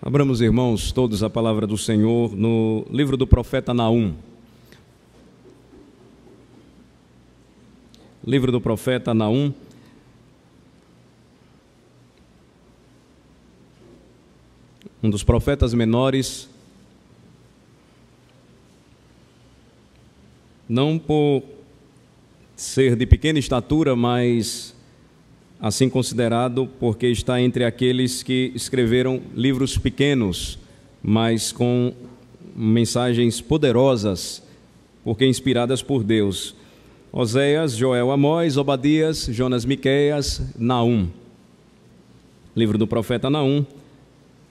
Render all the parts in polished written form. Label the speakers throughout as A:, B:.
A: Abramos, irmãos, todos a palavra do Senhor no livro do profeta Naum. Livro do profeta Naum. Um dos profetas menores, não por ser de pequena estatura, mas assim considerado porque está entre aqueles que escreveram livros pequenos, mas com mensagens poderosas, porque inspiradas por Deus. Oséias, Joel, Amós, Obadias, Jonas, Miqueias, Naum. Livro do profeta Naum.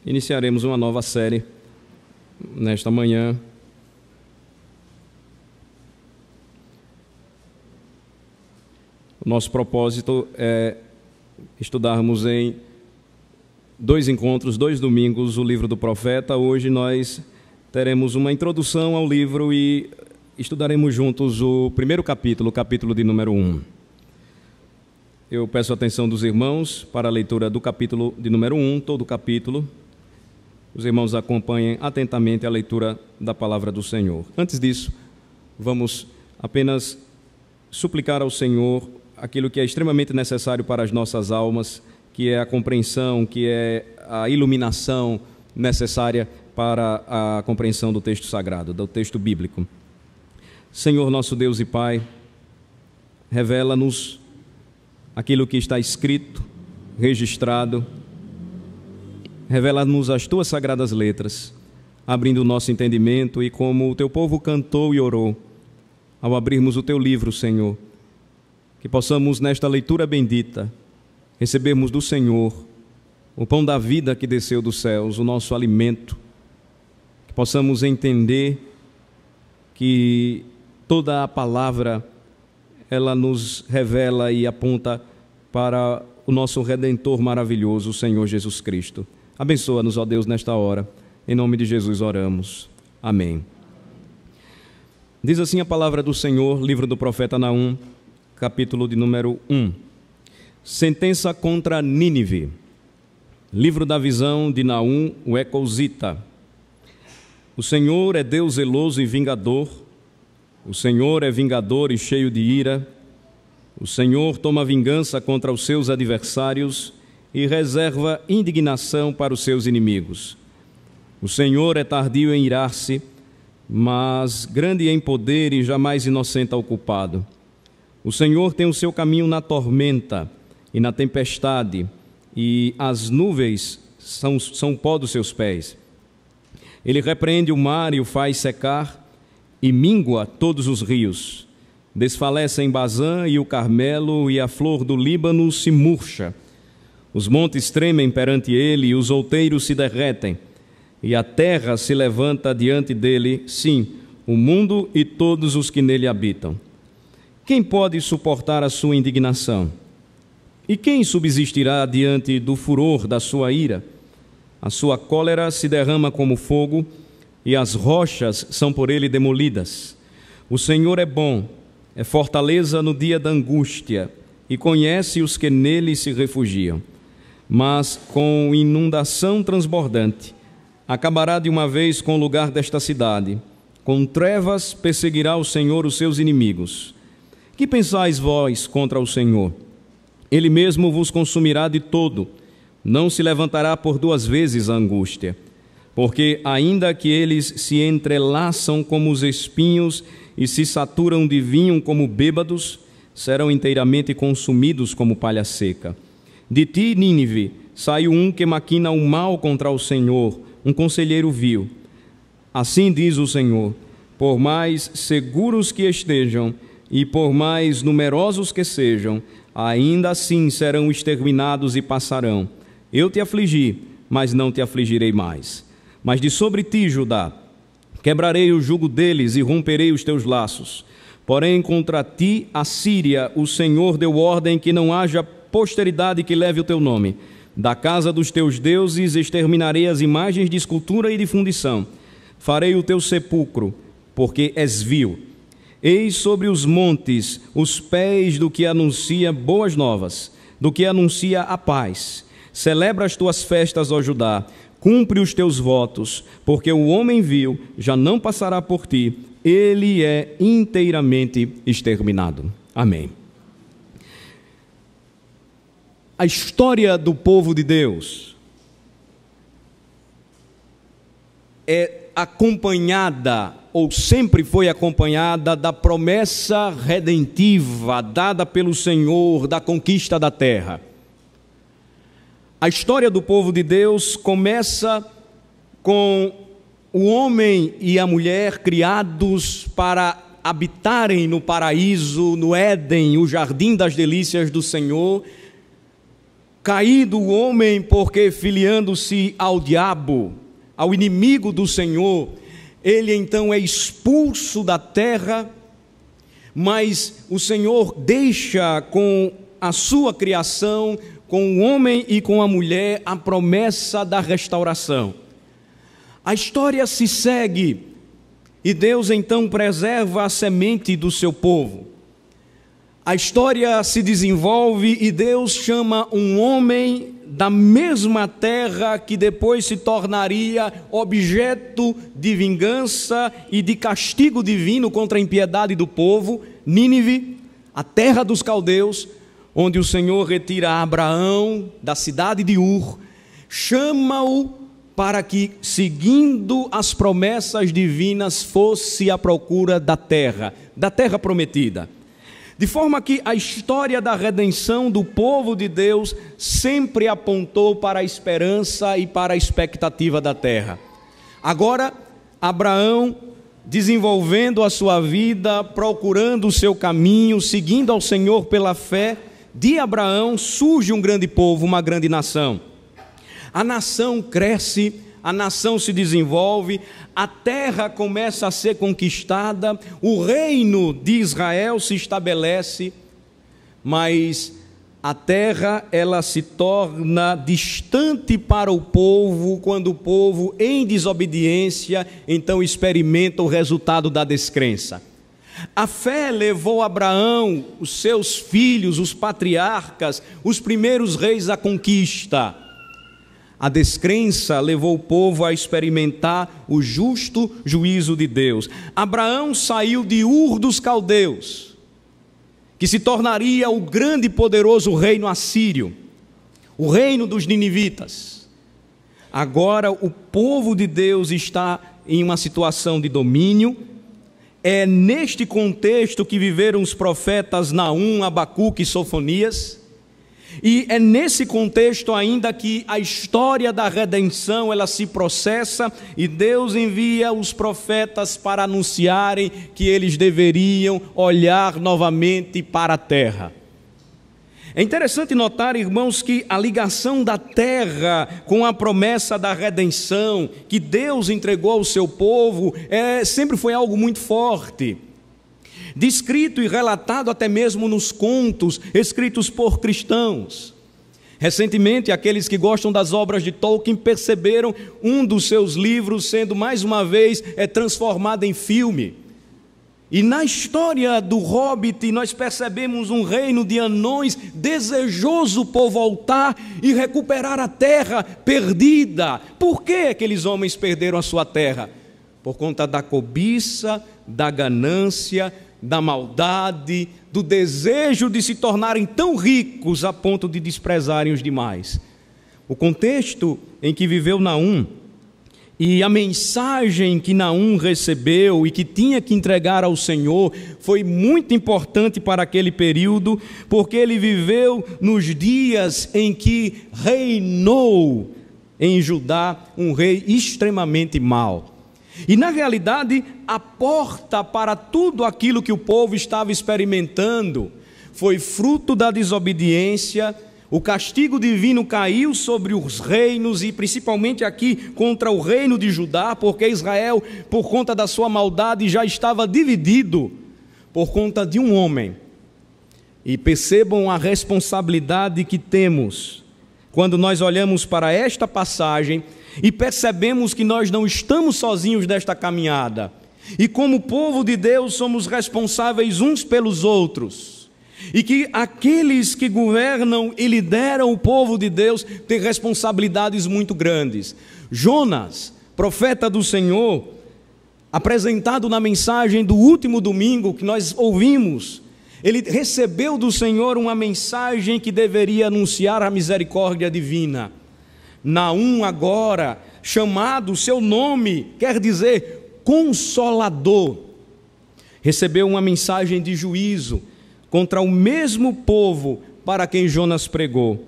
A: Iniciaremos uma nova série nesta manhã. O nosso propósito é estudarmos em 2 encontros, 2 domingos, o livro do profeta. Hoje nós teremos uma introdução ao livro e estudaremos juntos o primeiro capítulo, o capítulo de número 1. Eu peço a atenção dos irmãos para a leitura do capítulo de número 1, todo o capítulo. Os irmãos acompanhem atentamente a leitura da palavra do Senhor. Antes disso, vamos apenas suplicar ao Senhor aquilo que é extremamente necessário para as nossas almas, que é a compreensão, que é a iluminação necessária para a compreensão do texto sagrado, do texto bíblico. Senhor nosso Deus e Pai, revela-nos aquilo que está escrito, registrado, revela-nos as Tuas sagradas letras, abrindo o nosso entendimento e como o Teu povo cantou e orou, ao abrirmos o Teu livro, Senhor, que possamos, nesta leitura bendita, recebermos do Senhor o pão da vida que desceu dos céus, o nosso alimento, que possamos entender que toda a palavra, ela nos revela e aponta para o nosso Redentor maravilhoso, o Senhor Jesus Cristo. Abençoa-nos, ó Deus, nesta hora. Em nome de Jesus oramos. Amém. Diz assim a palavra do Senhor, livro do profeta Naum, capítulo de número 1. Sentença contra Nínive. Livro da visão de Naum, o Ecosita. O Senhor é Deus zeloso e vingador. O Senhor é vingador e cheio de ira. O Senhor toma vingança contra os seus adversários e reserva indignação para os seus inimigos. O Senhor é tardio em irar-se, mas grande em poder e jamais inocente ao culpado. O Senhor tem o seu caminho na tormenta e na tempestade, e as nuvens são o pó dos seus pés. Ele repreende o mar e o faz secar, e míngua todos os rios. Desfalecem Bazã e o Carmelo, e a flor do Líbano se murcha. Os montes tremem perante ele, e os outeiros se derretem, e a terra se levanta diante dele, sim, o mundo e todos os que nele habitam. Quem pode suportar a sua indignação? E quem subsistirá diante do furor da sua ira? A sua cólera se derrama como fogo, e as rochas são por ele demolidas. O Senhor é bom, é fortaleza no dia da angústia, e conhece os que nele se refugiam. Mas com inundação transbordante, acabará de uma vez com o lugar desta cidade. Com trevas perseguirá o Senhor os seus inimigos. Que pensais vós contra o Senhor? Ele mesmo vos consumirá de todo, não se levantará por 2 vezes a angústia. Porque ainda que eles se entrelaçam como os espinhos e se saturam de vinho como bêbados, serão inteiramente consumidos como palha seca. De ti, Nínive, saiu um que maquina o mal contra o Senhor, um conselheiro vil. Assim diz o Senhor: por mais seguros que estejam, e por mais numerosos que sejam, ainda assim serão exterminados e passarão. Eu te afligi, mas não te afligirei mais. Mas de sobre ti, Judá, quebrarei o jugo deles e romperei os teus laços. Porém, contra ti, a Síria, o Senhor deu ordem que não haja posteridade que leve o teu nome. Da casa dos teus deuses exterminarei as imagens de escultura e de fundição. Farei o teu sepulcro, porque és vil. Eis sobre os montes os pés do que anuncia boas novas, do que anuncia a paz. Celebra as tuas festas, ó Judá, cumpre os teus votos, porque o homem vil já não passará por ti, ele é inteiramente exterminado. Amém. A história do povo de Deus é acompanhada, ou sempre foi acompanhada, da promessa redentiva dada pelo Senhor da conquista da terra. A história do povo de Deus começa com o homem e a mulher criados para habitarem no paraíso, no Éden, o jardim das delícias do Senhor. Caído o homem, porque filiando-se ao diabo, ao inimigo do Senhor, ele então é expulso da terra, mas o Senhor deixa com a sua criação, com o homem e com a mulher, a promessa da restauração. A história se segue e Deus então preserva a semente do seu povo. A história se desenvolve e Deus chama um homem da mesma terra que depois se tornaria objeto de vingança e de castigo divino contra a impiedade do povo, Nínive, a terra dos caldeus, onde o Senhor retira Abraão da cidade de Ur, chama-o para que, seguindo as promessas divinas, fosse à procura da terra prometida. De forma que a história da redenção do povo de Deus sempre apontou para a esperança e para a expectativa da terra. Agora, Abraão, desenvolvendo a sua vida, procurando o seu caminho, seguindo ao Senhor pela fé, de Abraão surge um grande povo, uma grande nação. A nação cresce, a nação se desenvolve, a terra começa a ser conquistada, o reino de Israel se estabelece, mas a terra ela se torna distante para o povo, quando o povo, em desobediência, então experimenta o resultado da descrença. A fé levou Abraão, os seus filhos, os patriarcas, os primeiros reis à conquista. A descrença levou o povo a experimentar o justo juízo de Deus. Abraão saiu de Ur dos caldeus, que se tornaria o grande e poderoso reino assírio, o reino dos ninivitas. Agora o povo de Deus está em uma situação de domínio. É neste contexto que viveram os profetas Naum, Abacuque e Sofonias, e é nesse contexto ainda que a história da redenção ela se processa e Deus envia os profetas para anunciarem que eles deveriam olhar novamente para a terra. É interessante notar, irmãos, que a ligação da terra com a promessa da redenção que Deus entregou ao seu povo sempre foi algo muito forte, descrito e relatado até mesmo nos contos escritos por cristãos. Recentemente, aqueles que gostam das obras de Tolkien perceberam um dos seus livros sendo mais uma vez transformado em filme. E na história do Hobbit nós percebemos um reino de anões desejoso por voltar e recuperar a terra perdida. Por que aqueles homens perderam a sua terra? Por conta da cobiça, da ganância, da maldade, do desejo de se tornarem tão ricos a ponto de desprezarem os demais. O contexto em que viveu Naum e a mensagem que Naum recebeu e que tinha que entregar ao Senhor foi muito importante para aquele período, porque ele viveu nos dias em que reinou em Judá um rei extremamente mau. E na realidade, a porta para tudo aquilo que o povo estava experimentando foi fruto da desobediência. O castigo divino caiu sobre os reinos e principalmente aqui contra o reino de Judá, porque Israel, por conta da sua maldade, já estava dividido por conta de um homem. E percebam a responsabilidade que temos quando nós olhamos para esta passagem e percebemos que nós não estamos sozinhos nesta caminhada. E como povo de Deus somos responsáveis uns pelos outros. e que aqueles que governam e lideram o povo de Deus têm responsabilidades muito grandes. Jonas, profeta do Senhor, apresentado na mensagem do último domingo que nós ouvimos, ele recebeu do Senhor uma mensagem que deveria anunciar a misericórdia divina. Naum agora, chamado, seu nome quer dizer Consolador, recebeu uma mensagem de juízo contra o mesmo povo para quem Jonas pregou.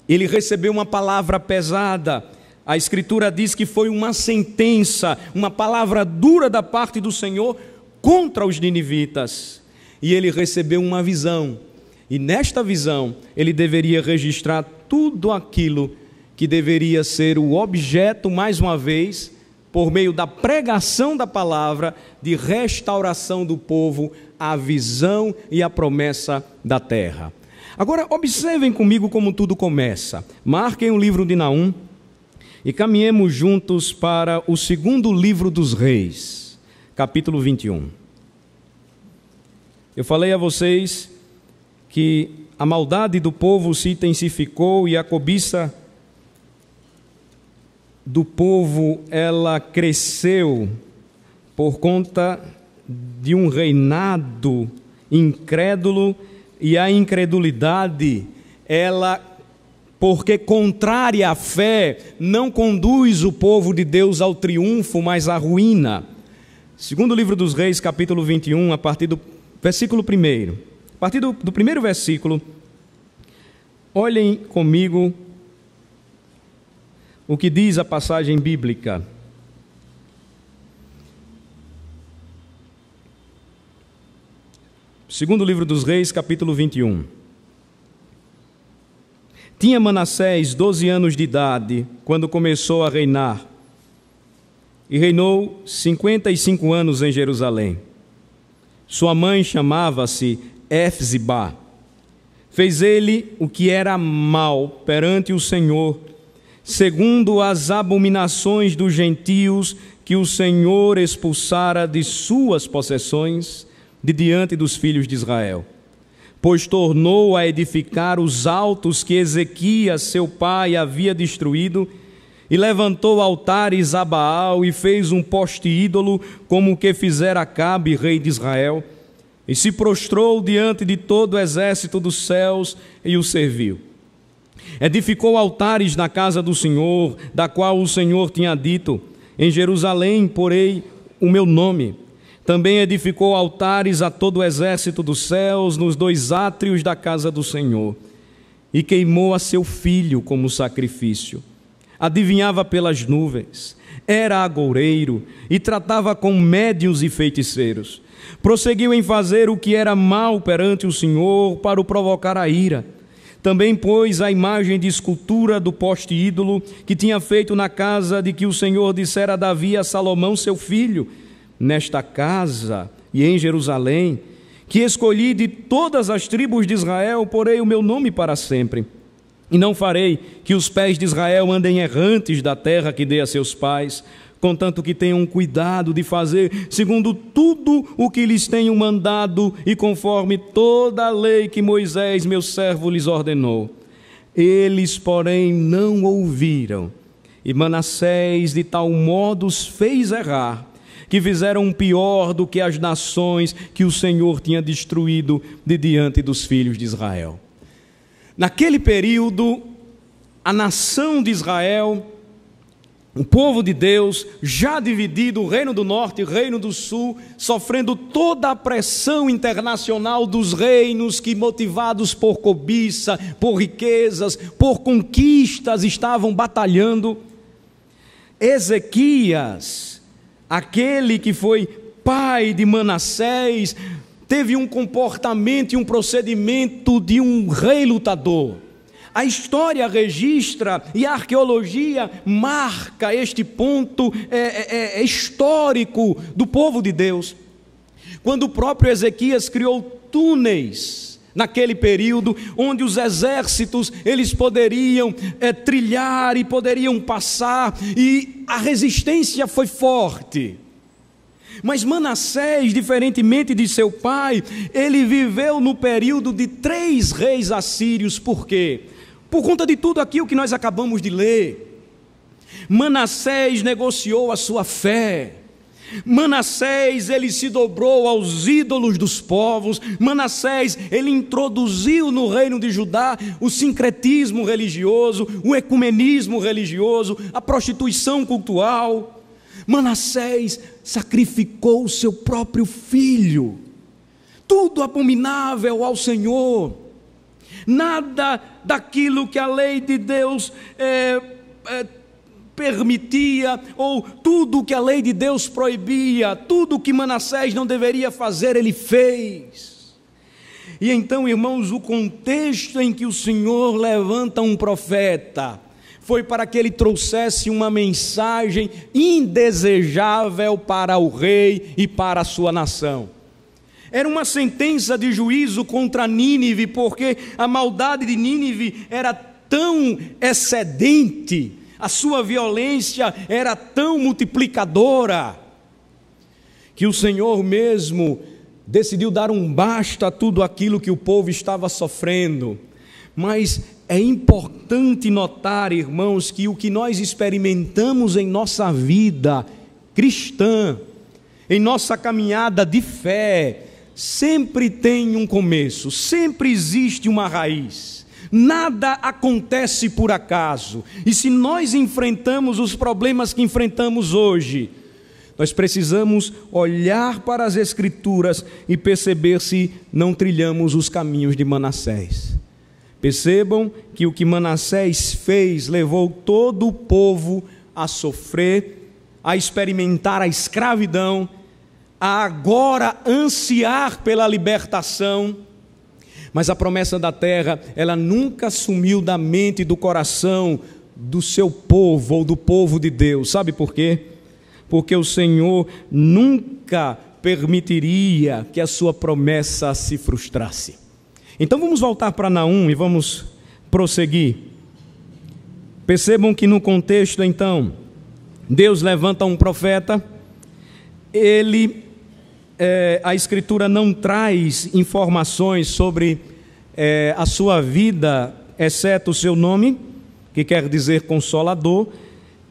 A: Ele recebeu uma palavra pesada. A Escritura diz que foi uma sentença, uma palavra dura da parte do Senhor contra os ninivitas. E ele recebeu uma visão. E nesta visão, ele deveria registrar tudo aquilo que deveria ser o objeto, mais uma vez, por meio da pregação da palavra, de restauração do povo, a visão e a promessa da terra. Agora, observem comigo como tudo começa. Marquem o livro de Naum e caminhemos juntos para o segundo livro dos Reis, capítulo 21. Eu falei a vocês que a maldade do povo se intensificou e a cobiça do povo, ela cresceu por conta de um reinado incrédulo, e a incredulidade, ela, porque contrária à fé, não conduz o povo de Deus ao triunfo, mas à ruína. Segundo livro dos Reis, capítulo 21, a partir do versículo 1, a partir do primeiro versículo, olhem comigo o que diz a passagem bíblica. Segundo livro dos Reis, capítulo 21. Tinha Manassés 12 anos de idade quando começou a reinar, e reinou 55 anos em Jerusalém. Sua mãe chamava-se Efzibá. Fez ele o que era mal perante o Senhor, segundo as abominações dos gentios que o Senhor expulsara de suas possessões, de diante dos filhos de Israel. Pois tornou a edificar os altos que Ezequias, seu pai, havia destruído, e levantou altares a Baal, e fez um poste ídolo, como o que fizera Acabe, rei de Israel, e se prostrou diante de todo o exército dos céus, e o serviu. Edificou altares na casa do Senhor, da qual o Senhor tinha dito: em Jerusalém porei o meu nome. Também edificou altares a todo o exército dos céus, nos 2 átrios da casa do Senhor, e queimou a seu filho como sacrifício. Adivinhava pelas nuvens, era agoureiro, e tratava com médiuns e feiticeiros. Prosseguiu em fazer o que era mal perante o Senhor, para o provocar a ira. Também pôs a imagem de escultura do poste ídolo, que tinha feito na casa de que o Senhor dissera a Davi e a Salomão seu filho: nesta casa e em Jerusalém, que escolhi de todas as tribos de Israel, porei o meu nome para sempre. E não farei que os pés de Israel andem errantes da terra que dei a seus pais, contanto que tenham cuidado de fazer segundo tudo o que lhes tenho mandado e conforme toda a lei que Moisés, meu servo, lhes ordenou. Eles, porém, não ouviram, e Manassés de tal modo os fez errar, que fizeram pior do que as nações que o Senhor tinha destruído de diante dos filhos de Israel. Naquele período, a nação de Israel, o povo de Deus, já dividido, o reino do norte e o reino do sul, sofrendo toda a pressão internacional dos reinos que, motivados por cobiça, por riquezas, por conquistas, estavam batalhando. Ezequias, aquele que foi pai de Manassés, teve um comportamento e um procedimento de um rei lutador. A história registra e a arqueologia marca este ponto histórico do povo de Deus. Quando o próprio Ezequias criou túneis naquele período, onde os exércitos eles poderiam trilhar e poderiam passar, e a resistência foi forte. Mas Manassés, diferentemente de seu pai, ele viveu no período de 3 reis assírios. Por quê? Por conta de tudo aquilo que nós acabamos de ler. Manassés negociou a sua fé. Manassés, ele se dobrou aos ídolos dos povos. Manassés, ele introduziu no reino de Judá o sincretismo religioso, o ecumenismo religioso, a prostituição cultural. Manassés sacrificou o seu próprio filho, tudo abominável ao Senhor. Nada daquilo que a lei de Deus permitia, ou tudo que a lei de Deus proibia, tudo que Manassés não deveria fazer, ele fez. E então, irmãos, o contexto em que o Senhor levanta um profeta foi para que ele trouxesse uma mensagem indesejável para o rei e para a sua nação. Era uma sentença de juízo contra Nínive, porque a maldade de Nínive era tão excedente, a sua violência era tão multiplicadora, que o Senhor mesmo decidiu dar um basta a tudo aquilo que o povo estava sofrendo. Mas é importante notar, irmãos, que o que nós experimentamos em nossa vida cristã, em nossa caminhada de fé, sempre tem um começo, sempre existe uma raiz. Nada acontece por acaso. E se nós enfrentamos os problemas que enfrentamos hoje, nós precisamos olhar para as Escrituras e perceber se não trilhamos os caminhos de Manassés. Percebam que o que Manassés fez levou todo o povo a sofrer, a experimentar a escravidão, a agora ansiar pela libertação. Mas a promessa da terra, ela nunca sumiu da mente e do coração do seu povo ou do povo de Deus. Sabe por quê? Porque o Senhor nunca permitiria que a sua promessa se frustrasse. Então vamos voltar para Naum e vamos prosseguir. Percebam que no contexto, então, Deus levanta um profeta. A Escritura não traz informações sobre a sua vida, exceto o seu nome, que quer dizer Consolador,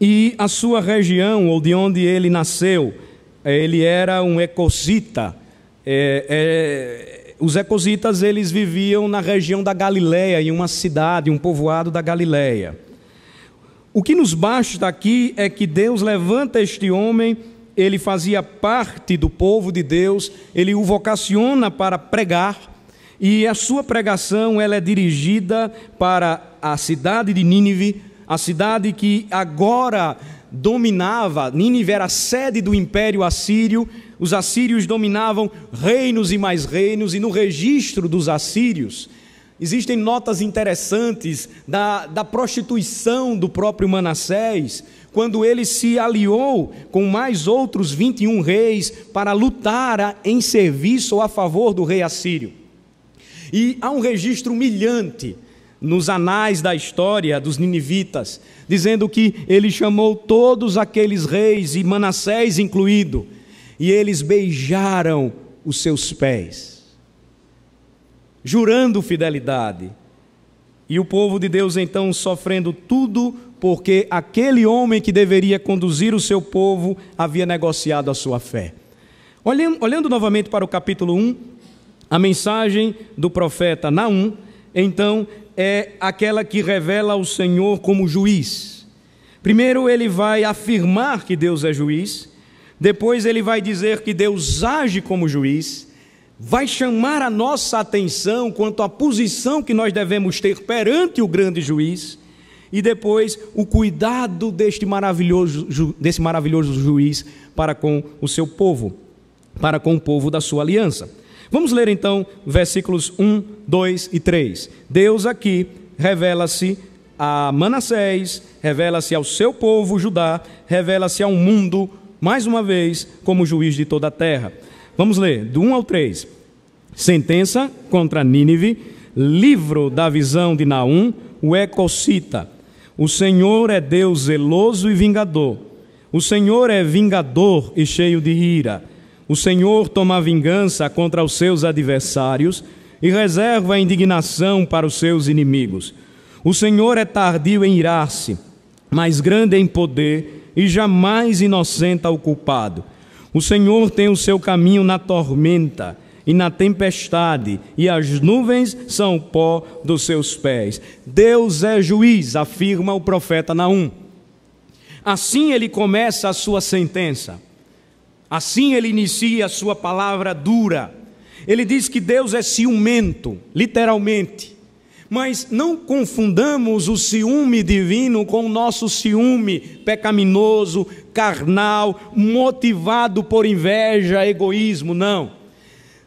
A: e a sua região, ou de onde ele nasceu. Ele era um ecosita. Os ecositas, eles viviam na região da Galileia, em uma cidade, um povoado da Galileia. O que nos basta aqui é que Deus levanta este homem. Ele fazia parte do povo de Deus, ele o vocaciona para pregar, e a sua pregação ela é dirigida para a cidade de Nínive, a cidade que agora dominava. Nínive era a sede do Império Assírio, os assírios dominavam reinos e mais reinos, e no registro dos assírios existem notas interessantes da prostituição do próprio Manassés, quando ele se aliou com mais outros 21 reis para lutar em serviço ou a favor do rei assírio. E há um registro humilhante nos anais da história dos ninivitas, dizendo que ele chamou todos aqueles reis, e Manassés incluído, e eles beijaram os seus pés, jurando fidelidade. E o povo de Deus então sofrendo tudo, porque aquele homem que deveria conduzir o seu povo havia negociado a sua fé. Olhando novamente para o capítulo 1, a mensagem do profeta Naum, então, é aquela que revela o Senhor como juiz. Primeiro ele vai afirmar que Deus é juiz, depois ele vai dizer que Deus age como juiz, vai chamar a nossa atenção quanto à posição que nós devemos ter perante o grande juiz, e depois o cuidado desse maravilhoso juiz para com o seu povo, para com o povo da sua aliança. Vamos ler então versículos 1, 2 e 3. Deus aqui revela-se a Manassés, revela-se ao seu povo Judá, revela-se ao mundo, mais uma vez, como juiz de toda a terra. Vamos ler, do 1 ao 3. Sentença contra Nínive, livro da visão de Naum, o ecocita. O Senhor é Deus zeloso e vingador. O Senhor é vingador e cheio de ira. O Senhor toma vingança contra os seus adversários e reserva a indignação para os seus inimigos. O Senhor é tardio em irar-se, mas grande em poder, e jamais inocenta o culpado. O Senhor tem o seu caminho na tormenta e na tempestade, e as nuvens são o pó dos seus pés. Deus é juiz, afirma o profeta Naum. Assim ele começa a sua sentença. Assim ele inicia a sua palavra dura. Ele diz que Deus é ciumento, literalmente. Mas não confundamos o ciúme divino com o nosso ciúme pecaminoso, carnal, motivado por inveja, egoísmo, não.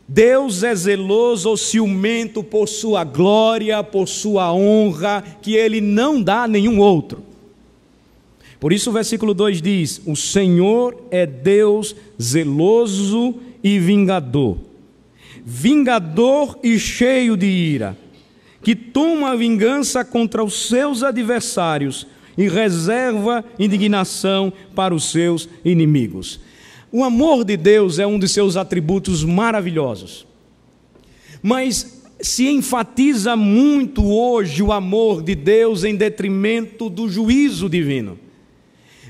A: Deus é zeloso ou ciumento por sua glória, por sua honra, que Ele não dá a nenhum outro. Por isso o versículo 2 diz: o Senhor é Deus zeloso e vingador e cheio de ira, que toma a vingança contra os seus adversários e reserva indignação para os seus inimigos. O amor de Deus é um de seus atributos maravilhosos, mas se enfatiza muito hoje o amor de Deus em detrimento do juízo divino.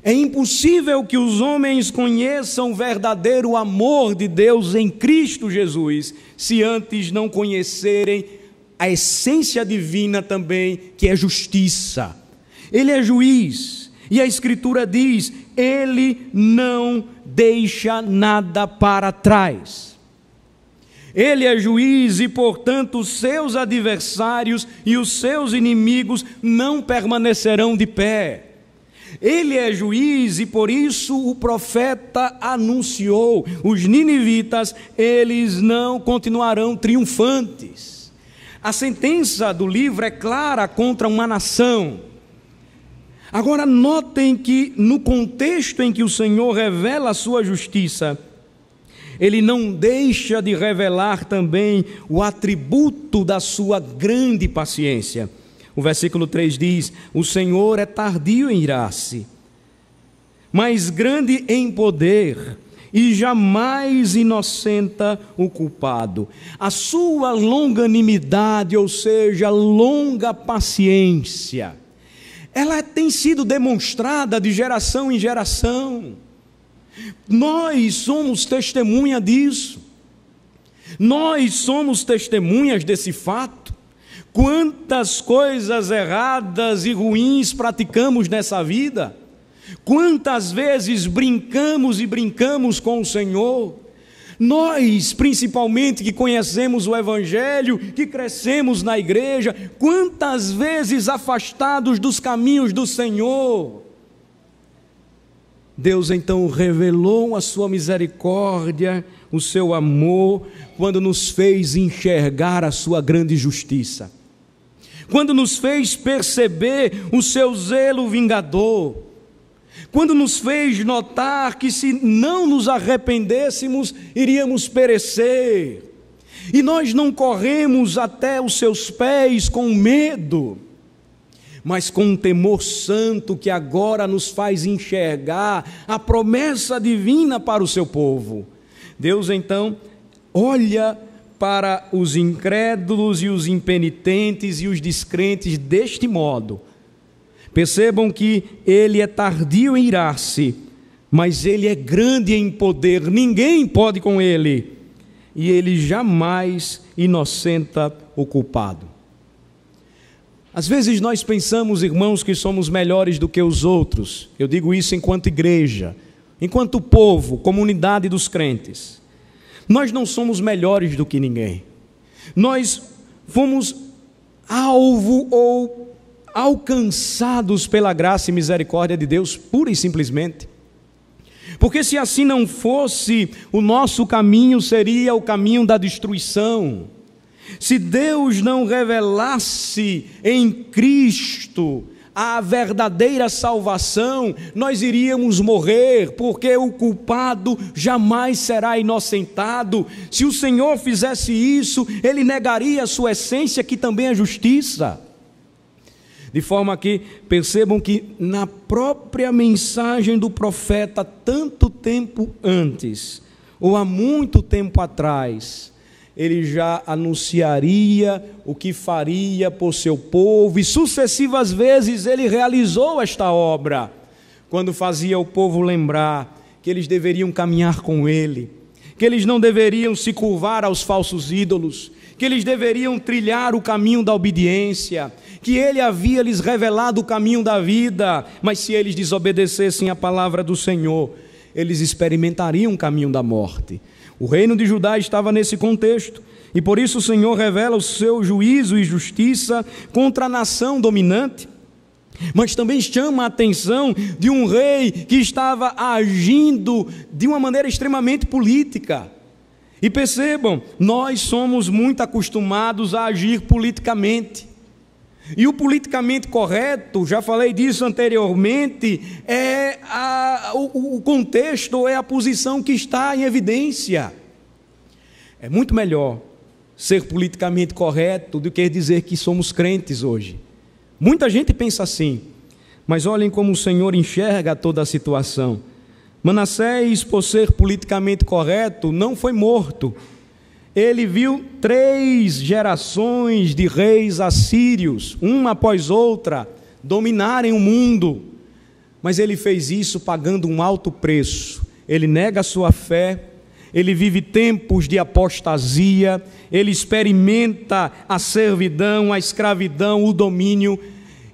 A: É impossível que os homens conheçam o verdadeiro amor de Deus em Cristo Jesus, se antes não conhecerem a essência divina também, que é justiça. Ele é juiz, e a Escritura diz: Ele não deixa nada para trás. Ele é juiz e, portanto, os seus adversários e os seus inimigos não permanecerão de pé. Ele é juiz e por isso o profeta anunciou: os ninivitas, eles não continuarão triunfantes. A sentença do livro é clara contra uma nação. Agora notem que no contexto em que o Senhor revela a sua justiça, Ele não deixa de revelar também o atributo da sua grande paciência. O versículo 3 diz: o Senhor é tardio em irar-se, mas grande em poder, e jamais inocenta o culpado. A sua longanimidade, ou seja, longa paciência, ela tem sido demonstrada de geração em geração. Nós somos testemunha disso. Nós somos testemunhas desse fato. Quantas coisas erradas e ruins praticamos nessa vida? Quantas vezes brincamos com o Senhor? Nós, principalmente, que conhecemos o Evangelho, que crescemos na igreja, quantas vezes afastados dos caminhos do Senhor? Deus então revelou a sua misericórdia, o seu amor, quando nos fez enxergar a sua grande justiça, quando nos fez perceber o seu zelo vingador, quando nos fez notar que se não nos arrependêssemos, iríamos perecer, e nós não corremos até os seus pés com medo, mas com um temor santo que agora nos faz enxergar a promessa divina para o seu povo. Deus então olha para os incrédulos e os impenitentes e os descrentes deste modo. Percebam que Ele é tardio em irar-se, mas Ele é grande em poder, ninguém pode com Ele, e Ele jamais inocenta o culpado. Às vezes nós pensamos, irmãos, que somos melhores do que os outros. Eu digo isso enquanto igreja, enquanto povo, comunidade dos crentes. Nós não somos melhores do que ninguém. Nós fomos alvo ou alcançados pela graça e misericórdia de Deus, pura e simplesmente. Porque se assim não fosse, o nosso caminho seria o caminho da destruição. Se Deus não revelasse em Cristo a verdadeira salvação, nós iríamos morrer, porque o culpado jamais será inocentado. Se o Senhor fizesse isso, Ele negaria a sua essência, que também é justiça. De forma que percebam que na própria mensagem do profeta, tanto tempo antes, ou há muito tempo atrás, ele já anunciaria o que faria por seu povo, e sucessivas vezes ele realizou esta obra, quando fazia o povo lembrar que eles deveriam caminhar com ele, que eles não deveriam se curvar aos falsos ídolos, que eles deveriam trilhar o caminho da obediência, que ele havia lhes revelado o caminho da vida, mas se eles desobedecessem à palavra do Senhor, eles experimentariam o caminho da morte. O reino de Judá estava nesse contexto, e por isso o Senhor revela o seu juízo e justiça contra a nação dominante, mas também chama a atenção de um rei que estava agindo de uma maneira extremamente política. E percebam, nós somos muito acostumados a agir politicamente. E o politicamente correto, já falei disso anteriormente, é o contexto, é a posição que está em evidência. É muito melhor ser politicamente correto do que dizer que somos crentes hoje. Muita gente pensa assim, mas olhem como o Senhor enxerga toda a situação. Manassés, por ser politicamente correto, não foi morto. Ele viu 3 gerações de reis assírios, uma após outra, dominarem o mundo. Mas ele fez isso pagando um alto preço. Ele nega a sua fé, ele vive tempos de apostasia, ele experimenta a servidão, a escravidão, o domínio.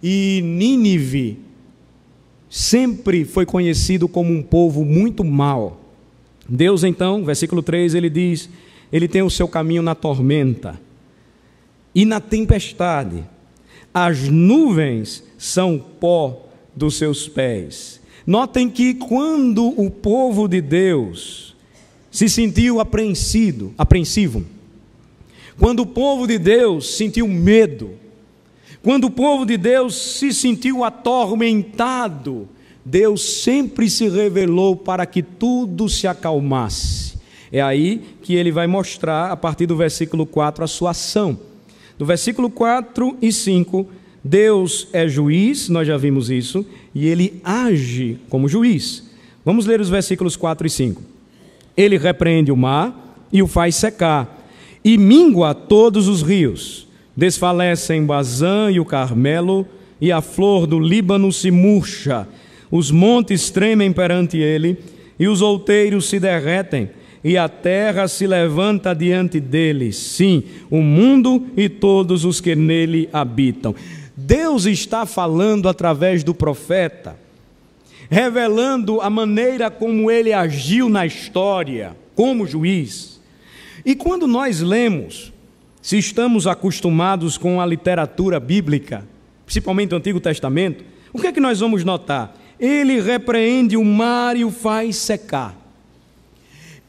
A: E Nínive sempre foi conhecido como um povo muito mau. Deus então, versículo 3, ele diz, ele tem o seu caminho na tormenta e na tempestade. As nuvens são pó dos seus pés. Notem que quando o povo de Deus se sentiu apreensivo, quando o povo de Deus sentiu medo, quando o povo de Deus se sentiu atormentado, Deus sempre se revelou para que tudo se acalmasse. É aí que ele vai mostrar, a partir do versículo 4, a sua ação. No versículo 4 e 5, Deus é juiz, nós já vimos isso, e ele age como juiz. Vamos ler os versículos 4 e 5. Ele repreende o mar e o faz secar, e mingua todos os rios. Desfalecem Bazã e o Carmelo, e a flor do Líbano se murcha. Os montes tremem perante ele, e os outeiros se derretem, e a terra se levanta diante dele. Sim, o mundo e todos os que nele habitam. Deus está falando através do profeta, revelando a maneira como ele agiu na história, como juiz. E quando nós lemos, se estamos acostumados com a literatura bíblica, principalmente o Antigo Testamento, o que é que nós vamos notar? Ele repreende o mar e o faz secar.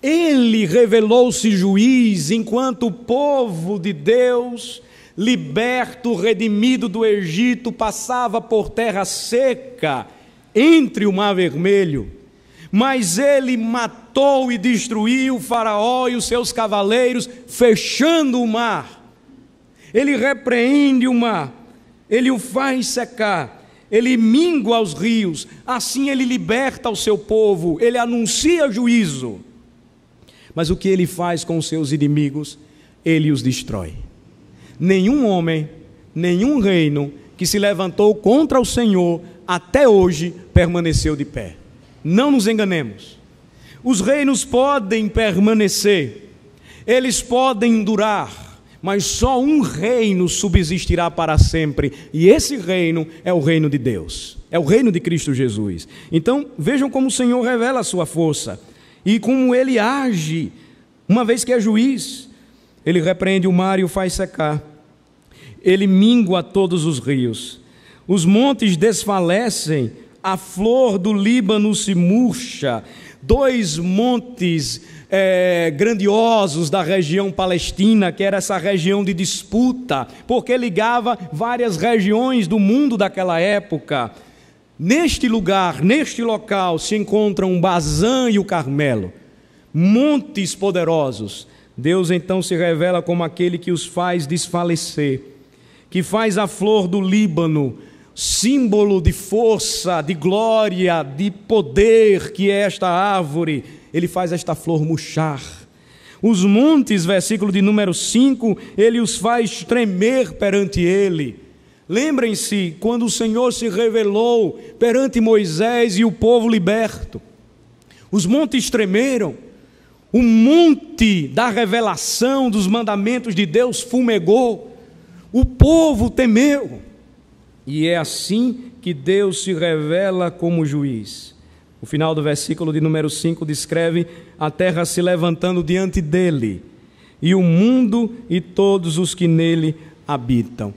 A: Ele revelou-se juiz enquanto o povo de Deus, liberto, redimido do Egito, passava por terra seca, entre o Mar Vermelho. Mas ele matou e destruiu o faraó e os seus cavaleiros, fechando o mar. Ele repreende o mar, ele o faz secar, ele mingua os rios, assim ele liberta o seu povo, ele anuncia juízo. Mas o que ele faz com os seus inimigos? Ele os destrói. Nenhum homem, nenhum reino que se levantou contra o Senhor até hoje permaneceu de pé. Não nos enganemos. Os reinos podem permanecer, eles podem durar, mas só um reino subsistirá para sempre, e esse reino é o reino de Deus, é o reino de Cristo Jesus. Então vejam como o Senhor revela a sua força e como ele age, uma vez que é juiz. Ele repreende o mar e o faz secar, ele mingua todos os rios, os montes desfalecem, a flor do Líbano se murcha. 2 montes grandiosos da região palestina, que era essa região de disputa, porque ligava várias regiões do mundo daquela época. Neste lugar, neste local, se encontram Bazã e o Carmelo, montes poderosos. Deus então se revela como aquele que os faz desfalecer, que faz a flor do Líbano, símbolo de força, de glória, de poder que é esta árvore. ele faz esta flor murchar. Os montes, versículo de número 5, ele os faz tremer perante ele. Lembrem-se, quando o Senhor se revelou perante Moisés e o povo liberto, os montes tremeram, o monte da revelação dos mandamentos de Deus fumegou, o povo temeu. E é assim que Deus se revela como juiz. O final do versículo de número 5 descreve a terra se levantando diante dele, e o mundo e todos os que nele habitam.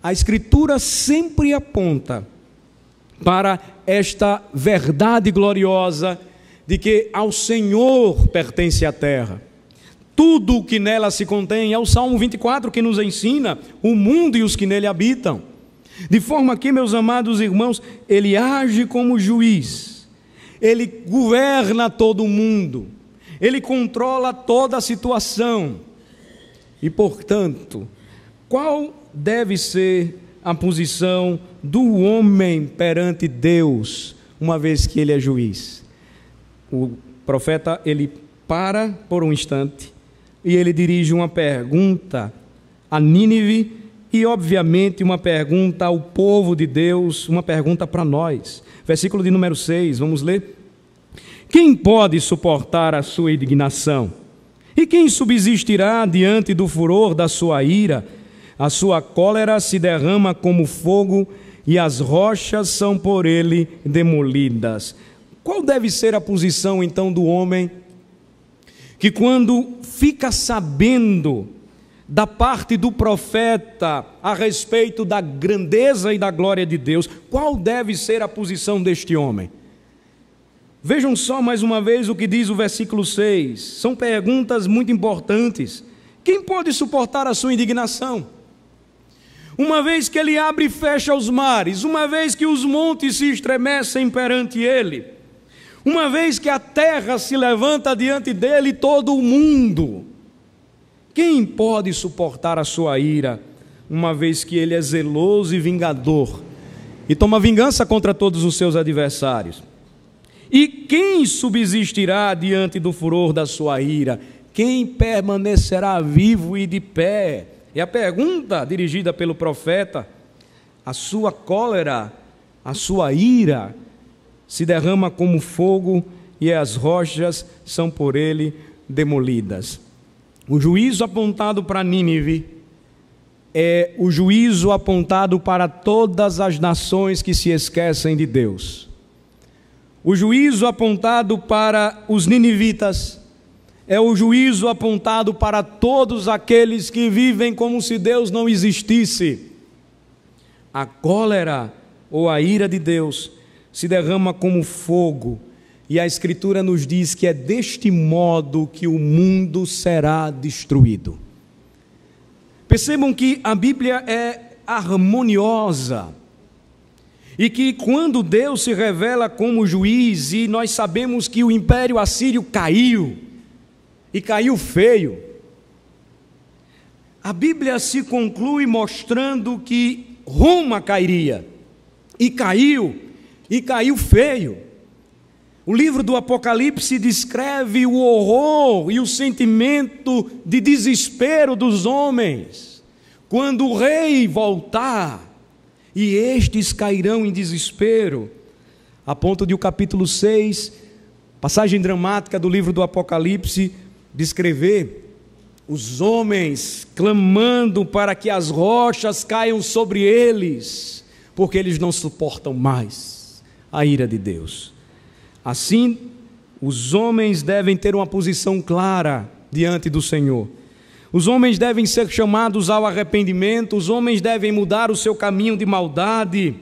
A: A Escritura sempre aponta para esta verdade gloriosa de que ao Senhor pertence a terra. Tudo o que nela se contém, é o Salmo 24 que nos ensina, o mundo e os que nele habitam. De forma que, meus amados irmãos, ele age como juiz, ele governa todo o mundo, ele controla toda a situação. E, portanto, qual deve ser a posição do homem perante Deus, uma vez que ele é juiz? O profeta, ele para por um instante e ele dirige uma pergunta a Nínive e, obviamente, uma pergunta ao povo de Deus, uma pergunta para nós. Versículo de número 6, vamos ler. Quem pode suportar a sua indignação? E quem subsistirá diante do furor da sua ira? A sua cólera se derrama como fogo e as rochas são por ele demolidas. Qual deve ser a posição, então, do homem que, quando fica sabendo da parte do profeta a respeito da grandeza e da glória de Deus, qual deve ser a posição deste homem? Vejam só mais uma vez o que diz o versículo 6. São perguntas muito importantes. Quem pode suportar a sua indignação? Uma vez que ele abre e fecha os mares, uma vez que os montes se estremecem perante ele, uma vez que a terra se levanta diante dele, todo o mundo, quem pode suportar a sua ira, uma vez que ele é zeloso e vingador, e toma vingança contra todos os seus adversários? E quem subsistirá diante do furor da sua ira? Quem permanecerá vivo e de pé? É a pergunta dirigida pelo profeta. A sua cólera, a sua ira, se derrama como fogo e as rochas são por ele demolidas. O juízo apontado para Nínive é o juízo apontado para todas as nações que se esquecem de Deus. O juízo apontado para os ninivitas é o juízo apontado para todos aqueles que vivem como se Deus não existisse. A cólera ou a ira de Deus se derrama como fogo, e a Escritura nos diz que é deste modo que o mundo será destruído. Percebam que a Bíblia é harmoniosa, e que quando Deus se revela como juiz, e nós sabemos que o Império Assírio caiu, e caiu feio, a Bíblia se conclui mostrando que Roma cairia, e caiu feio. O livro do Apocalipse descreve o horror e o sentimento de desespero dos homens, quando o rei voltar, e estes cairão em desespero, a ponto de o capítulo 6, passagem dramática do livro do Apocalipse, descrever os homens clamando para que as rochas caiam sobre eles, porque eles não suportam mais a ira de Deus. Assim, os homens devem ter uma posição clara diante do Senhor. Os homens devem ser chamados ao arrependimento, os homens devem mudar o seu caminho de maldade.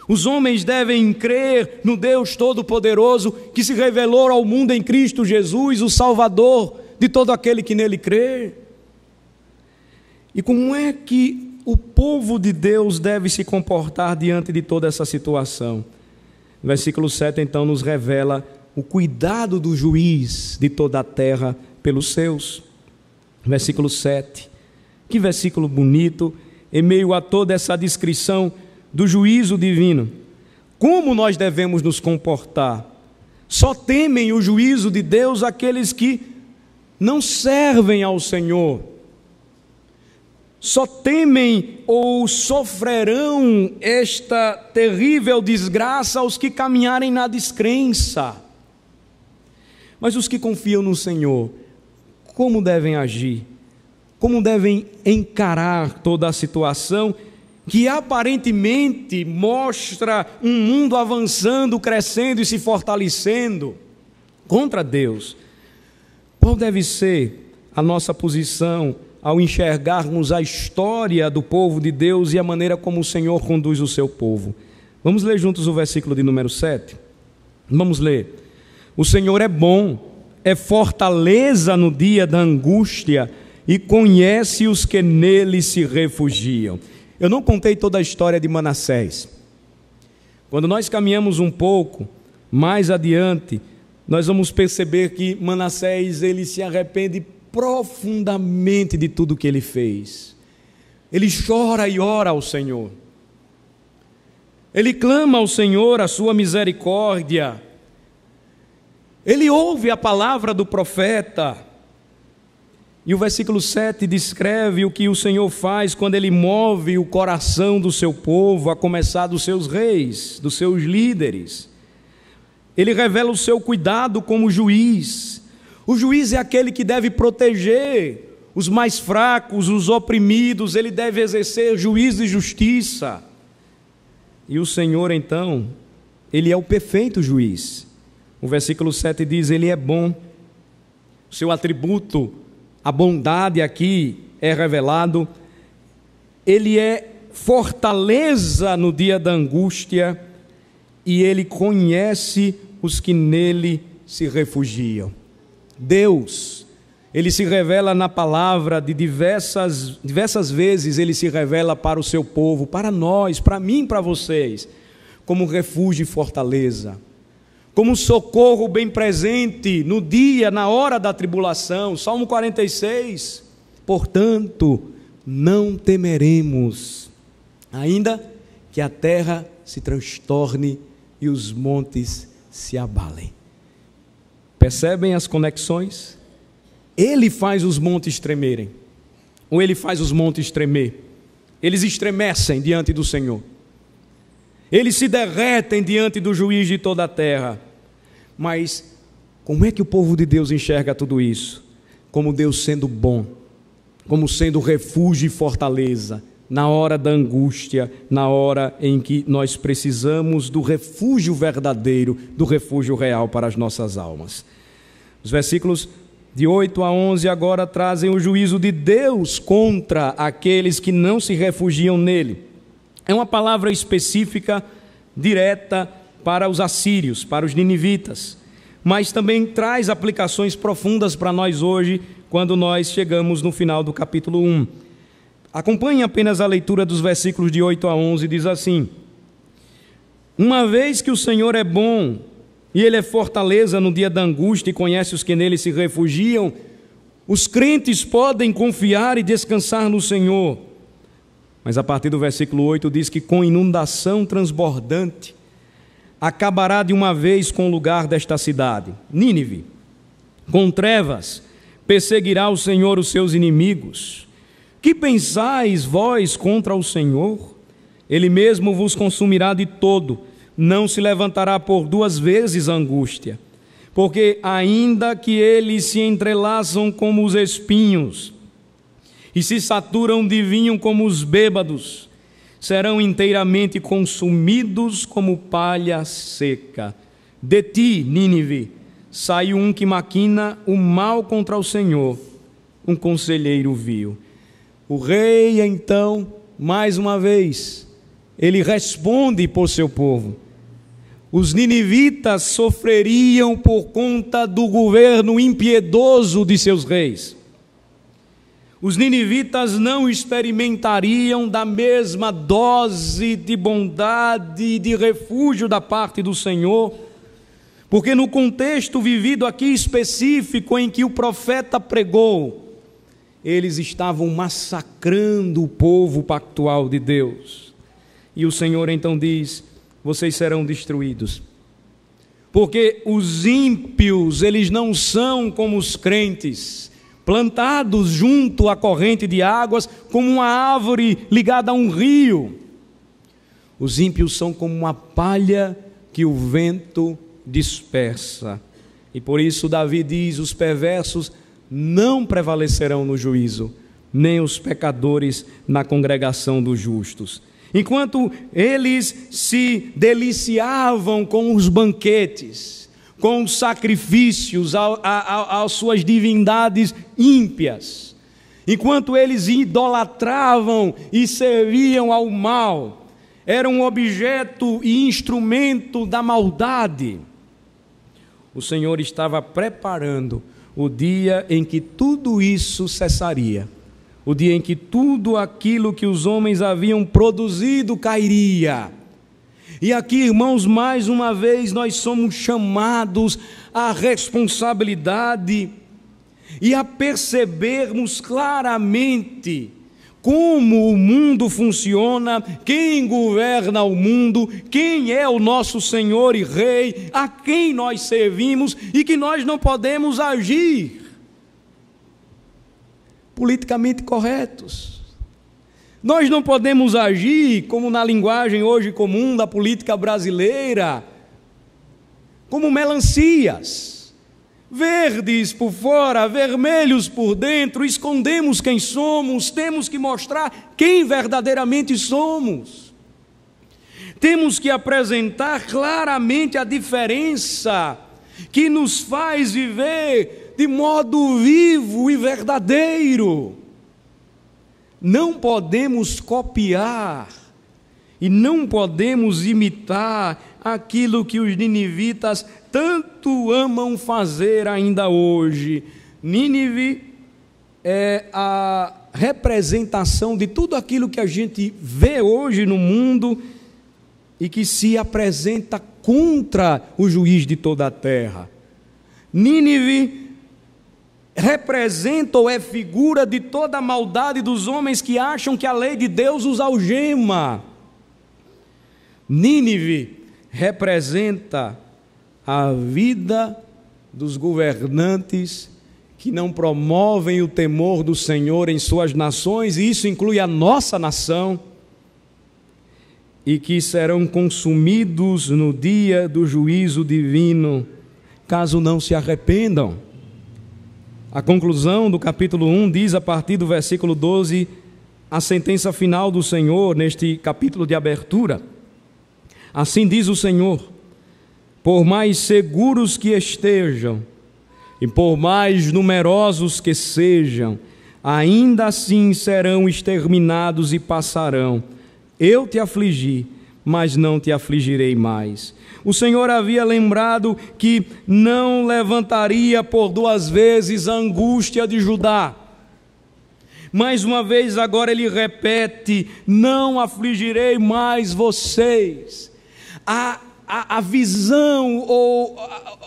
A: Os homens devem crer no Deus Todo-Poderoso que se revelou ao mundo em Cristo Jesus, o Salvador de todo aquele que nele crê. E como é que o povo de Deus deve se comportar diante de toda essa situação? O versículo 7 então nos revela o cuidado do juiz de toda a terra pelos seus. Versículo 7, que versículo bonito, em meio a toda essa descrição do juízo divino. Como nós devemos nos comportar? Só temem o juízo de Deus aqueles que não servem ao Senhor. Só temem ou sofrerão esta terrível desgraça os que caminharem na descrença. Mas os que confiam no Senhor, como devem agir? Como devem encarar toda a situação que aparentemente mostra um mundo avançando, crescendo e se fortalecendo contra Deus? Qual deve ser a nossa posição ao enxergarmos a história do povo de Deus e a maneira como o Senhor conduz o seu povo? Vamos ler juntos o versículo de número 7? Vamos ler. O Senhor é bom, é fortaleza no dia da angústia e conhece os que nele se refugiam. Eu não contei toda a história de Manassés. Quando nós caminhamos um pouco mais adiante, nós vamos perceber que Manassés, ele se arrepende profundamente de tudo que ele fez. Ele chora e ora ao Senhor. Ele clama ao Senhor a sua misericórdia. Ele ouve a palavra do profeta. E o versículo 7 descreve o que o Senhor faz quando Ele move o coração do seu povo, a começar dos seus reis, dos seus líderes. Ele revela o seu cuidado como juiz. O juiz é aquele que deve proteger os mais fracos, os oprimidos, ele deve exercer juízo e justiça. E o Senhor, então, Ele é o perfeito juiz. O versículo 7 diz, Ele é bom. O seu atributo, a bondade aqui é revelado. Ele é fortaleza no dia da angústia e Ele conhece os que nele se refugiam. Deus, Ele se revela na palavra de diversas vezes, Ele se revela para o seu povo, para nós, para mim, para vocês, como refúgio e fortaleza, como socorro bem presente no dia, na hora da tribulação. Salmo 46, portanto, não temeremos, ainda que a terra se transtorne e os montes se abalem. Percebem as conexões? Ele faz os montes tremerem, ou Ele faz os montes tremer. Eles estremecem diante do Senhor. Eles se derretem diante do juiz de toda a terra. Mas como é que o povo de Deus enxerga tudo isso? Como Deus sendo bom, como sendo refúgio e fortaleza, na hora da angústia, na hora em que nós precisamos do refúgio verdadeiro, do refúgio real para as nossas almas. Os versículos de 8 a 11 agora trazem o juízo de Deus contra aqueles que não se refugiam nele. É uma palavra específica, direta para os assírios, para os ninivitas, mas também traz aplicações profundas para nós hoje, quando nós chegamos no final do capítulo 1. Acompanhe apenas a leitura dos versículos de 8 a 11, diz assim: uma vez que o Senhor é bom, e Ele é fortaleza no dia da angústia e conhece os que nele se refugiam, os crentes podem confiar e descansar no Senhor. Mas a partir do versículo 8 diz que com inundação transbordante, acabará de uma vez com o lugar desta cidade, Nínive. Com trevas perseguirá o Senhor os seus inimigos. Que pensais vós contra o Senhor? Ele mesmo vos consumirá de todo, não se levantará por duas vezes a angústia. Porque ainda que eles se entrelaçam como os espinhos, e se saturam de vinho como os bêbados, serão inteiramente consumidos como palha seca. De ti, Nínive, saiu um que maquina o mal contra o Senhor, um conselheiro vil. O rei, então, mais uma vez, ele responde por seu povo. Os ninivitas sofreriam por conta do governo impiedoso de seus reis. Os ninivitas não experimentariam da mesma dose de bondade e de refúgio da parte do Senhor, porque no contexto vivido aqui específico em que o profeta pregou, eles estavam massacrando o povo pactual de Deus. E o Senhor então diz: vocês serão destruídos. Porque os ímpios, eles não são como os crentes, plantados junto à corrente de águas, como uma árvore ligada a um rio. Os ímpios são como uma palha que o vento dispersa. E por isso Davi diz: os perversos não prevalecerão no juízo, nem os pecadores na congregação dos justos. Enquanto eles se deliciavam com os banquetes, com os sacrifícios às suas divindades ímpias, enquanto eles idolatravam e serviam ao mal, eram objeto e instrumento da maldade, o Senhor estava preparando o dia em que tudo isso cessaria, o dia em que tudo aquilo que os homens haviam produzido cairia. E aqui, irmãos, mais uma vez nós somos chamados à responsabilidade e a percebermos claramente como o mundo funciona, quem governa o mundo, quem é o nosso Senhor e Rei, a quem nós servimos, e que nós não podemos agir politicamente corretos. Nós não podemos agir, como na linguagem hoje comum da política brasileira, como melancias, verdes por fora, vermelhos por dentro, escondemos quem somos, temos que mostrar quem verdadeiramente somos. Temos que apresentar claramente a diferença que nos faz viver de modo vivo e verdadeiro. Não podemos copiar e não podemos imitar aquilo que os ninivitas tanto amam fazer ainda hoje. Nínive é a representação de tudo aquilo que a gente vê hoje no mundo e que se apresenta contra o juiz de toda a terra. Nínive representa ou é figura de toda a maldade dos homens que acham que a lei de Deus os algema. Nínive representa a vida dos governantes que não promovem o temor do Senhor em suas nações, e isso inclui a nossa nação, e que serão consumidos no dia do juízo divino, caso não se arrependam. A conclusão do capítulo 1 diz, a partir do versículo 12, a sentença final do Senhor neste capítulo de abertura. Assim diz o Senhor: por mais seguros que estejam, e por mais numerosos que sejam, ainda assim serão exterminados e passarão. Eu te afligi, mas não te afligirei mais. O Senhor havia lembrado que não levantaria por 2 vezes a angústia de Judá. Mais uma vez agora ele repete: não afligirei mais vocês. A visão, ou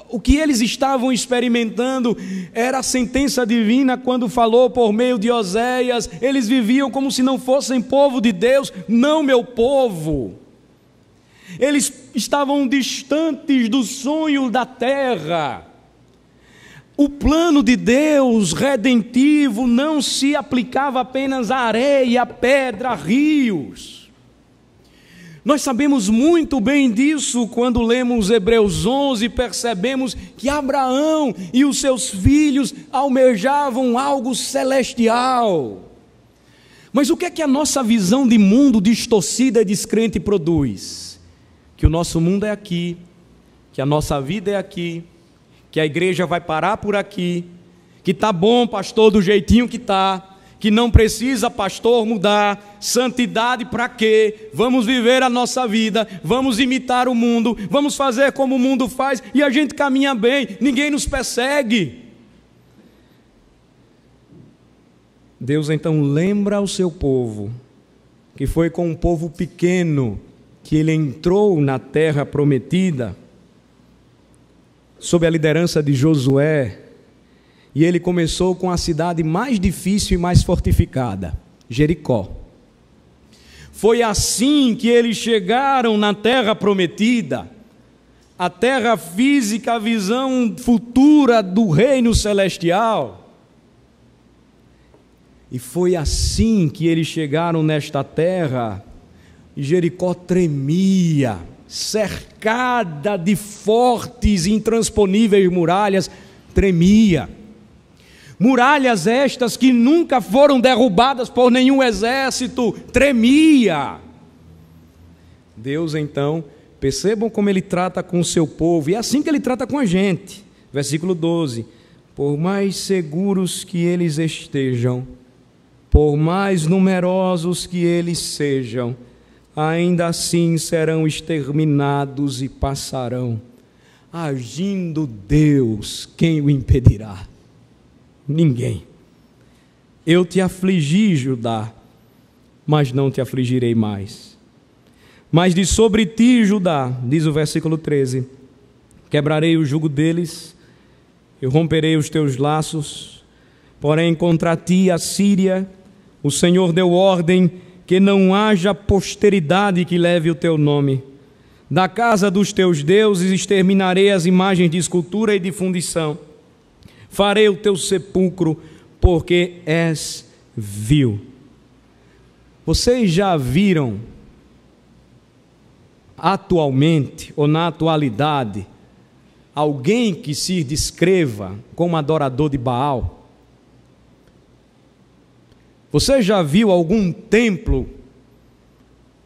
A: o que eles estavam experimentando, era a sentença divina quando falou por meio de Oséias. Eles viviam como se não fossem povo de Deus, não meu povo. Eles estavam distantes do sonho da terra. O plano de Deus redentivo não se aplicava apenas a areia, pedra, rios. Nós sabemos muito bem disso quando lemos Hebreus 11 e percebemos que Abraão e os seus filhos almejavam algo celestial. Mas o que é que a nossa visão de mundo distorcida e descrente produz? Que o nosso mundo é aqui, que a nossa vida é aqui, que a igreja vai parar por aqui, que está bom, pastor, do jeitinho que está, que não precisa, pastor, mudar. Santidade para quê? Vamos viver a nossa vida, vamos imitar o mundo, vamos fazer como o mundo faz e a gente caminha bem, ninguém nos persegue. Deus então lembra ao seu povo que foi com um povo pequeno que ele entrou na terra prometida, sob a liderança de Josué, e ele começou com a cidade mais difícil e mais fortificada, Jericó. Foi assim que eles chegaram na terra prometida, a terra física, a visão futura do reino celestial. E foi assim que eles chegaram nesta terra, e Jericó tremia, cercada de fortes e intransponíveis muralhas, tremia. Muralhas estas que nunca foram derrubadas por nenhum exército, tremia. Deus então, percebam como Ele trata com o seu povo, e é assim que Ele trata com a gente. Versículo 12: por mais seguros que eles estejam, por mais numerosos que eles sejam, ainda assim serão exterminados e passarão. Agindo Deus, quem o impedirá? Ninguém. Eu te afligi, Judá, mas não te afligirei mais. Mas de sobre ti, Judá, diz o versículo 13, quebrarei o jugo deles, eu romperei os teus laços, porém contra ti, a Síria, o Senhor deu ordem que não haja posteridade que leve o teu nome. Da casa dos teus deuses exterminarei as imagens de escultura e de fundição. Farei o teu sepulcro, porque és vil. Vocês já viram atualmente, ou na atualidade, alguém que se descreva como adorador de Baal? Você já viu algum templo?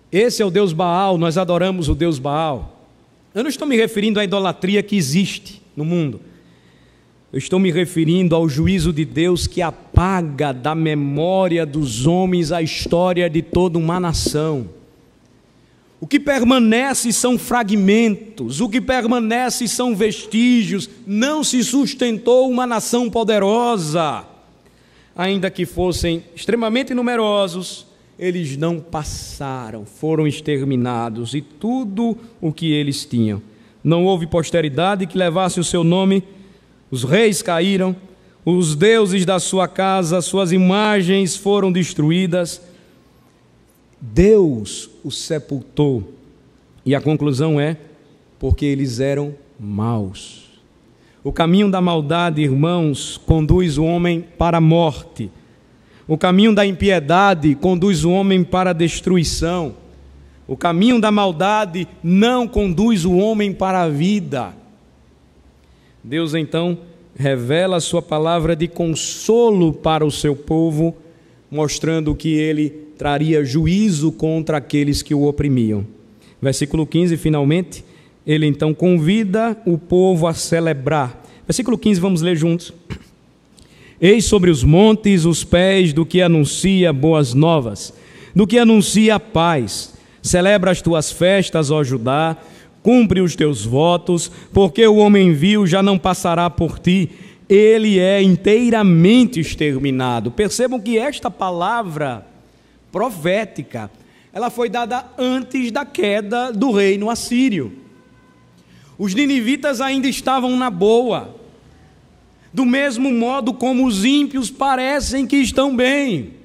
A: Esse é o Deus Baal, nós adoramos o Deus Baal. Eu não estou me referindo à idolatria que existe no mundo. Eu estou me referindo ao juízo de Deus que apaga da memória dos homens a história de toda uma nação. O que permanece são fragmentos, o que permanece são vestígios. Não se sustentou uma nação poderosa. Ainda que fossem extremamente numerosos, eles não passaram, foram exterminados, e tudo o que eles tinham. Não houve posteridade que levasse o seu nome. Os reis caíram, os deuses da sua casa, suas imagens foram destruídas. Deus os sepultou. E a conclusão é, porque eles eram maus. O caminho da maldade, irmãos, conduz o homem para a morte. O caminho da impiedade conduz o homem para a destruição. O caminho da maldade não conduz o homem para a vida. Deus então revela a sua palavra de consolo para o seu povo, mostrando que ele traria juízo contra aqueles que o oprimiam. Versículo 15, finalmente, ele então convida o povo a celebrar. Versículo 15, vamos ler juntos. Eis sobre os montes os pés do que anuncia boas novas, do que anuncia a paz. Celebra as tuas festas, ó Judá, cumpre os teus votos, porque o homem vil já não passará por ti, ele é inteiramente exterminado. Percebam que esta palavra profética, ela foi dada antes da queda do reino assírio. Os ninivitas ainda estavam na boa, do mesmo modo como os ímpios parecem que estão bem.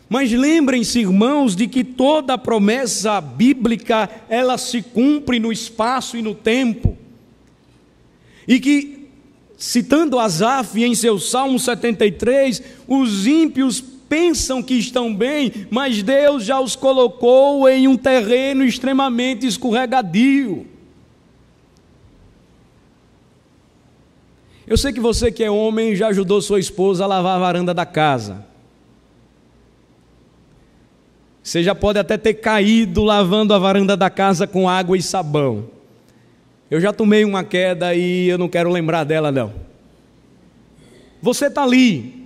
A: Mas lembrem-se, irmãos, de que toda a promessa bíblica, ela se cumpre no espaço e no tempo. E que, citando Asaf em seu Salmo 73, os ímpios pensam que estão bem, mas Deus já os colocou em um terreno extremamente escorregadio. Eu sei que você que é homem já ajudou sua esposa a lavar a varanda da casa. Você já pode até ter caído lavando a varanda da casa com água e sabão. Eu já tomei uma queda e eu não quero lembrar dela, não. Você está ali,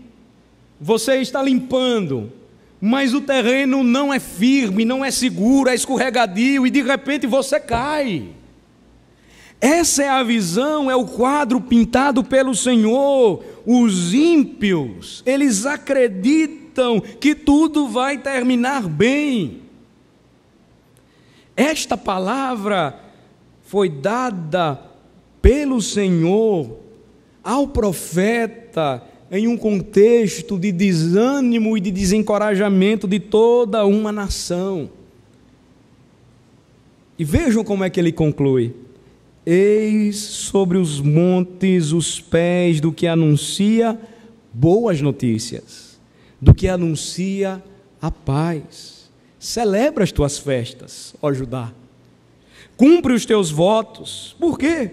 A: você está limpando, mas o terreno não é firme, não é seguro, é escorregadio e de repente você cai. Essa é a visão, é o quadro pintado pelo Senhor. Os ímpios, eles acreditam que tudo vai terminar bem. Esta palavra foi dada pelo Senhor ao profeta em um contexto de desânimo e de desencorajamento de toda uma nação. E vejam como é que ele conclui. Eis sobre os montes os pés do que anuncia boas notícias, do que anuncia a paz. Celebra as tuas festas, ó Judá. Cumpre os teus votos. Por quê?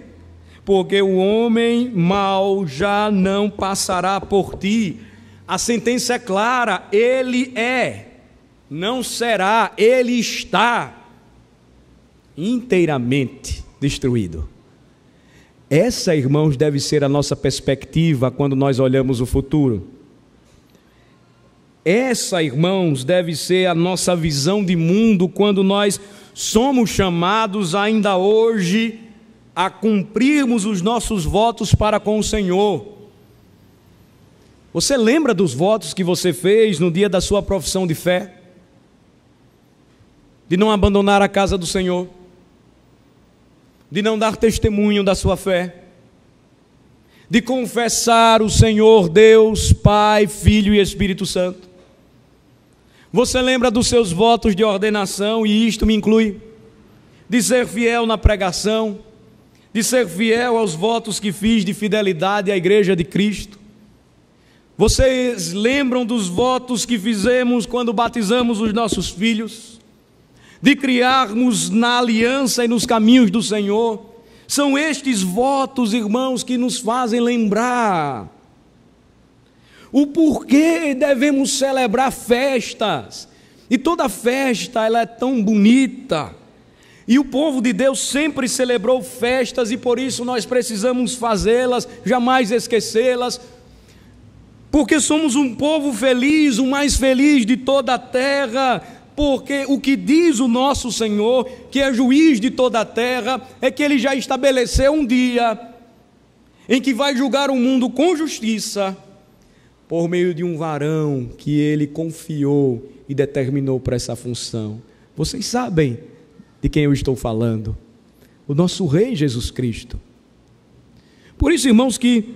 A: Porque o homem mau já não passará por ti. A sentença é clara, ele é, não será, ele está inteiramente destruído. Essa, irmãos, deve ser a nossa perspectiva quando nós olhamos o futuro. Essa, irmãos, deve ser a nossa visão de mundo quando nós somos chamados ainda hoje a cumprirmos os nossos votos para com o Senhor. Você lembra dos votos que você fez no dia da sua profissão de fé? De não abandonar a casa do Senhor, de não dar testemunho da sua fé, de confessar o Senhor Deus, Pai, Filho e Espírito Santo. Você lembra dos seus votos de ordenação, e isto me inclui, de ser fiel na pregação, de ser fiel aos votos que fiz de fidelidade à Igreja de Cristo. Vocês lembram dos votos que fizemos quando batizamos os nossos filhos? De criarmos na aliança e nos caminhos do Senhor? São estes votos, irmãos, que nos fazem lembrar o porquê devemos celebrar festas. E toda festa, ela é tão bonita. E o povo de Deus sempre celebrou festas, e por isso nós precisamos fazê-las, jamais esquecê-las. Porque somos um povo feliz, o mais feliz de toda a terra. Porque o que diz o nosso Senhor, que é juiz de toda a terra, é que Ele já estabeleceu um dia em que vai julgar o mundo com justiça, por meio de um varão que Ele confiou e determinou para essa função. Vocês sabem de quem eu estou falando? O nosso Rei Jesus Cristo. Por isso, irmãos, que,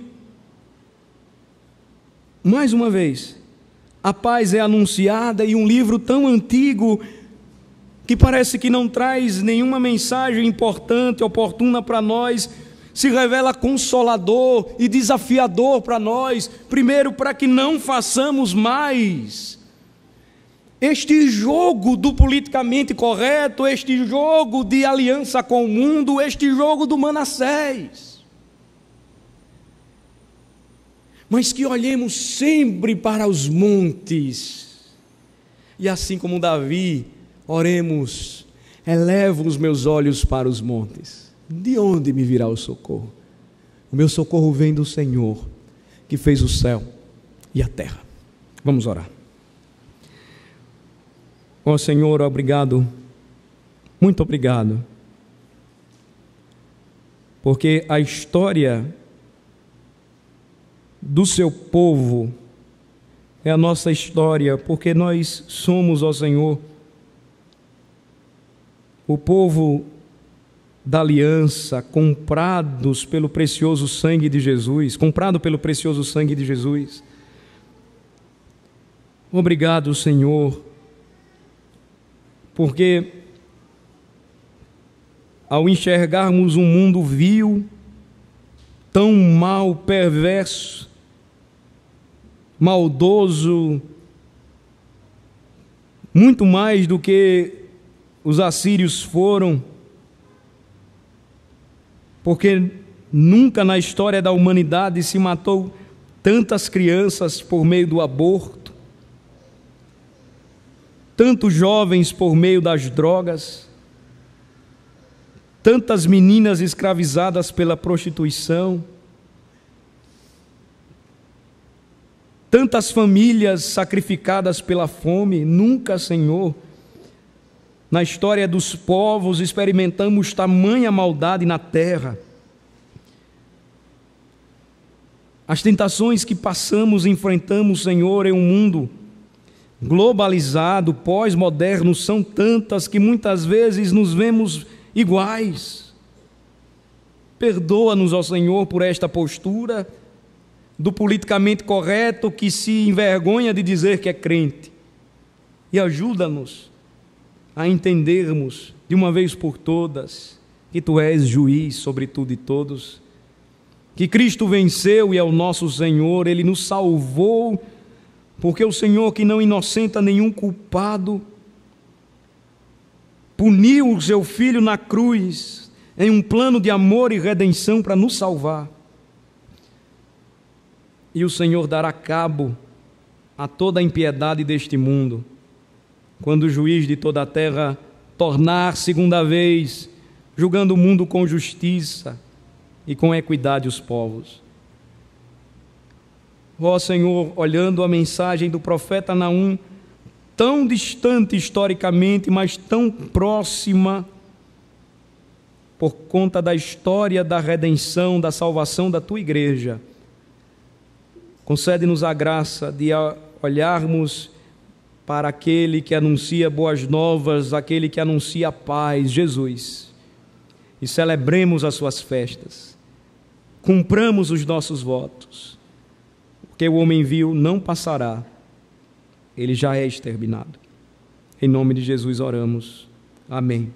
A: mais uma vez, a paz é anunciada, e um livro tão antigo que parece que não traz nenhuma mensagem importante, oportuna para nós, se revela consolador e desafiador para nós. Primeiro, para que não façamos mais este jogo do politicamente correto, este jogo de aliança com o mundo, este jogo do Manassés. Mas que olhemos sempre para os montes, e assim como Davi, oremos: elevo os meus olhos para os montes. De onde me virá o socorro? O meu socorro vem do Senhor, que fez o céu e a terra. Vamos orar. Ó Senhor, obrigado, muito obrigado, porque a história do seu povo é a nossa história, porque nós somos, ó Senhor, o povo da aliança, comprados pelo precioso sangue de Jesus, comprado pelo precioso sangue de Jesus. Obrigado, Senhor, porque ao enxergarmos um mundo vil, tão mal, perverso, maldoso, muito mais do que os assírios foram, porque nunca na história da humanidade se matou tantas crianças por meio do aborto, tantos jovens por meio das drogas, tantas meninas escravizadas pela prostituição, tantas famílias sacrificadas pela fome. Nunca, Senhor, na história dos povos experimentamos tamanha maldade na terra. As tentações que passamos e enfrentamos, Senhor, em um mundo globalizado, pós-moderno, são tantas que muitas vezes nos vemos iguais. Perdoa-nos, ó Senhor, por esta postura do politicamente correto que se envergonha de dizer que é crente, e ajuda-nos a entendermos de uma vez por todas que Tu és juiz sobre tudo e todos, que Cristo venceu e é o nosso Senhor, Ele nos salvou, porque o Senhor, que não inocenta nenhum culpado, puniu o Seu Filho na cruz, em um plano de amor e redenção para nos salvar. E o Senhor dará cabo a toda a impiedade deste mundo, quando o juiz de toda a terra tornar segunda vez, julgando o mundo com justiça e com equidade os povos. Ó Senhor, olhando a mensagem do profeta Naum, tão distante historicamente, mas tão próxima, por conta da história da redenção, da salvação da Tua igreja, concede-nos a graça de olharmos para aquele que anuncia boas novas, aquele que anuncia a paz, Jesus, e celebremos as Suas festas, cumpramos os nossos votos, porque o homem vil não passará, ele já é exterminado. Em nome de Jesus oramos. Amém.